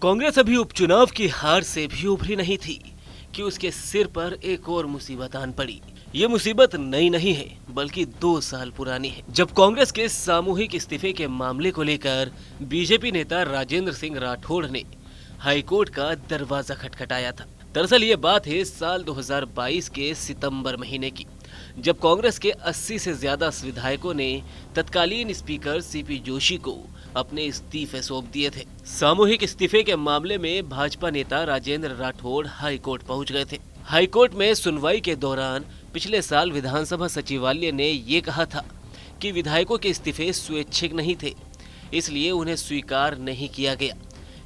कांग्रेस अभी उपचुनाव की हार से भी उभरी नहीं थी कि उसके सिर पर एक और मुसीबत आन पड़ी। ये मुसीबत नई नहीं है, बल्कि 2 साल पुरानी है, जब कांग्रेस के सामूहिक इस्तीफे के मामले को लेकर बीजेपी नेता राजेंद्र सिंह राठौड़ ने हाईकोर्ट का दरवाजा खटखटाया था। दरअसल ये बात है साल 2022 के सितंबर महीने की, जब कांग्रेस के 80 से ज्यादा विधायकों ने तत्कालीन स्पीकर सीपी जोशी को अपने इस्तीफे सौंप दिए थे। सामूहिक इस्तीफे के मामले में भाजपा नेता राजेंद्र राठौड़ हाईकोर्ट पहुंच गए थे। हाईकोर्ट में सुनवाई के दौरान पिछले साल विधानसभा सचिवालय ने ये कहा था कि विधायकों के इस्तीफे स्वैच्छिक नहीं थे, इसलिए उन्हें स्वीकार नहीं किया गया।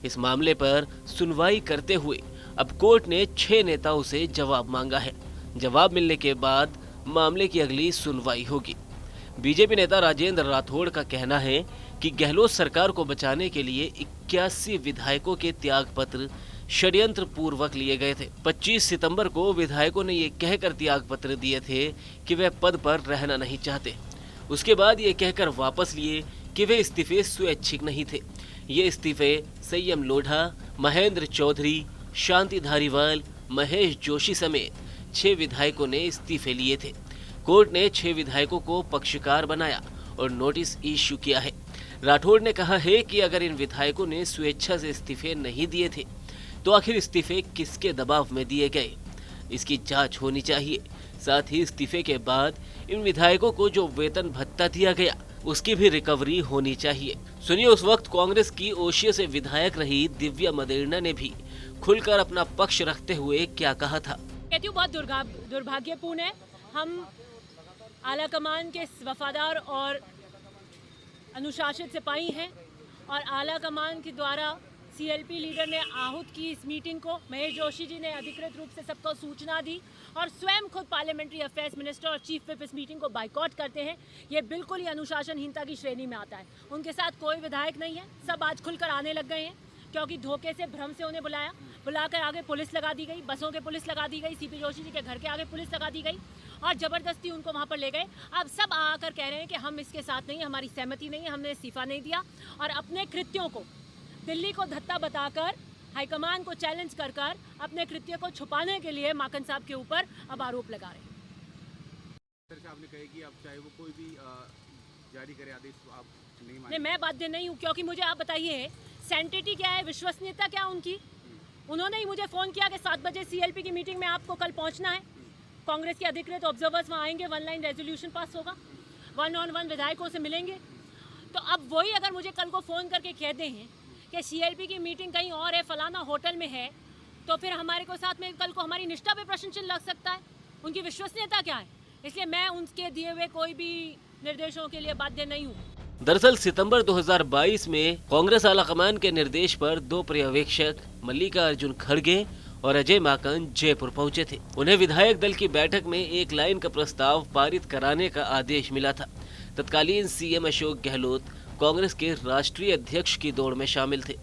इस मामले पर सुनवाई करते हुए अब कोर्ट ने 6 नेताओं से जवाब मांगा है। जवाब मिलने के बाद मामले की अगली सुनवाई होगी। बीजेपी नेता राजेंद्र राठौड़ का कहना है कि गहलोत सरकार को बचाने के लिए 81 विधायकों के त्यागपत्र षड्यंत्र पूर्वक लिए गए थे। 25 सितंबर को विधायकों ने ये कहकर त्यागपत्र दिए थे कि वे पद पर रहना नहीं चाहते। उसके बाद ये कहकर वापस लिए कि वे इस्तीफे स्वैच्छिक नहीं थे। ये इस्तीफे संयम लोढ़ा, महेंद्र चौधरी, शांति धारीवाल, महेश जोशी समेत 6 विधायकों ने इस्तीफे लिए थे। कोर्ट ने 6 विधायकों को पक्षकार बनाया और नोटिस इश्यू किया है। राठौड़ ने कहा है कि अगर इन विधायकों ने स्वेच्छा से इस्तीफे नहीं दिए थे तो आखिर इस्तीफे किसके दबाव में दिए गए, इसकी जांच होनी चाहिए। साथ ही इस्तीफे के बाद इन विधायकों को जो वेतन भत्ता दिया गया उसकी भी रिकवरी होनी चाहिए। सुनिए उस वक्त कांग्रेस की ओशिया से विधायक रही दिव्या मदेरणा ने भी खुलकर अपना पक्ष रखते हुए क्या कहा था। कहती हूँ बहुत दुर्भाग्यपूर्ण है। हम आला कमान के वफादार और अनुशासित सिपाही हैं और आला कमान के द्वारा सीएलपी लीडर ने आहूत की इस मीटिंग को। महेश जोशी जी ने अधिकृत रूप से सबको सूचना दी और स्वयं खुद पार्लियामेंट्री अफेयर्स मिनिस्टर और चीफ विप इस मीटिंग को बाइकआउट करते हैं। ये बिल्कुल ही अनुशासनहीनता की श्रेणी में आता है। उनके साथ कोई विधायक नहीं है, सब आज खुलकर आने लग गए हैं क्योंकि धोखे से भ्रम से उन्हें बुलाकर आगे पुलिस लगा दी गई, बसों के पुलिस लगा दी गई, सीपी जोशी जी के घर के आगे पुलिस लगा दी गई और जबरदस्ती उनको वहां पर ले गए। अब सब आकर कह रहे हैं कि हम इसके साथ नहीं, हमारी सहमति नहीं है, हमने इस्तीफा नहीं दिया और अपने कृत्यों को दिल्ली को धत्ता बताकर हाईकमान को चैलेंज कर अपने कृत्य को छुपाने के लिए माकन साहब के ऊपर अब आरोप लगा रहे हैं। आपने कहा कि अब चाहे वो कोई भी जारी करे आदेश आप नहीं, मैं बाध्य नहीं हूँ क्योंकि मुझे आप बताइए सैंटिटी क्या है, विश्वसनीयता क्या उनकी। उन्होंने ही मुझे फ़ोन किया कि 7 बजे सीएलपी की मीटिंग में आपको कल पहुंचना है। कांग्रेस के अधिकृत ऑब्जर्वर्स वहाँ आएंगे, 1 लाइन रेजोल्यूशन पास होगा, 1-on-1 विधायकों से मिलेंगे। तो अब वही अगर मुझे कल को फ़ोन करके कहते हैं कि सीएलपी की मीटिंग कहीं और है, फलाना होटल में है, तो फिर हमारे को साथ में कल को हमारी निष्ठा पे प्रश्न चिन्ह लग सकता है। उनकी विश्वसनीयता क्या है, इसलिए मैं उनके दिए हुए कोई भी निर्देशों के लिए बाध्य नहीं हूँ। दरअसल सितंबर 2022 में कांग्रेस आलाकमान के निर्देश पर 2 पर्यवेक्षक मल्लिकार्जुन खड़गे और अजय माकन जयपुर पहुंचे थे। उन्हें विधायक दल की बैठक में 1 लाइन का प्रस्ताव पारित कराने का आदेश मिला था। तत्कालीन सीएम अशोक गहलोत कांग्रेस के राष्ट्रीय अध्यक्ष की दौड़ में शामिल थे।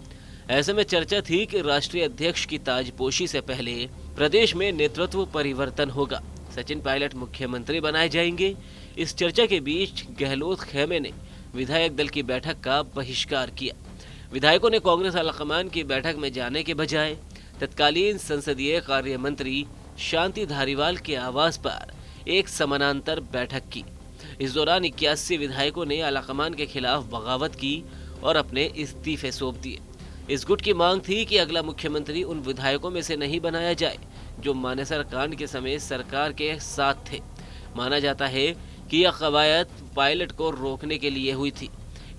ऐसे में चर्चा थी कि राष्ट्रीय अध्यक्ष की ताजपोशी से पहले प्रदेश में नेतृत्व परिवर्तन होगा, सचिन पायलट मुख्यमंत्री बनाए जाएंगे। इस चर्चा के बीच गहलोत खेमे ने विधायक दल की बैठक का बहिष्कार किया। विधायकों ने कांग्रेस आलाकमान की बैठक में जाने के बजाय तत्कालीन संसदीय कार्य मंत्री शांति धारीवाल के आवास पर एक समानांतर बैठक की। इस दौरान 81 विधायकों ने आलाकमान के खिलाफ बगावत की और अपने इस्तीफे सौंप दिए। इस गुट की मांग थी कि अगला मुख्यमंत्री उन विधायकों में से नहीं बनाया जाए जो मानेसर कांड के समय सरकार के साथ थे। माना जाता है कि यह कवायद पायलट को रोकने के लिए हुई थी।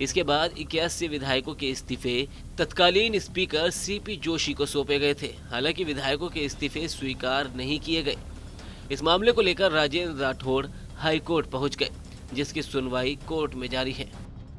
इसके बाद 81 विधायकों के इस्तीफे तत्कालीन स्पीकर सीपी जोशी को सौंपे गए थे। हालांकि विधायकों के इस्तीफे स्वीकार नहीं किए गए। इस मामले को लेकर राजेंद्र राठौड़ हाईकोर्ट पहुंच गए, जिसकी सुनवाई कोर्ट में जारी है।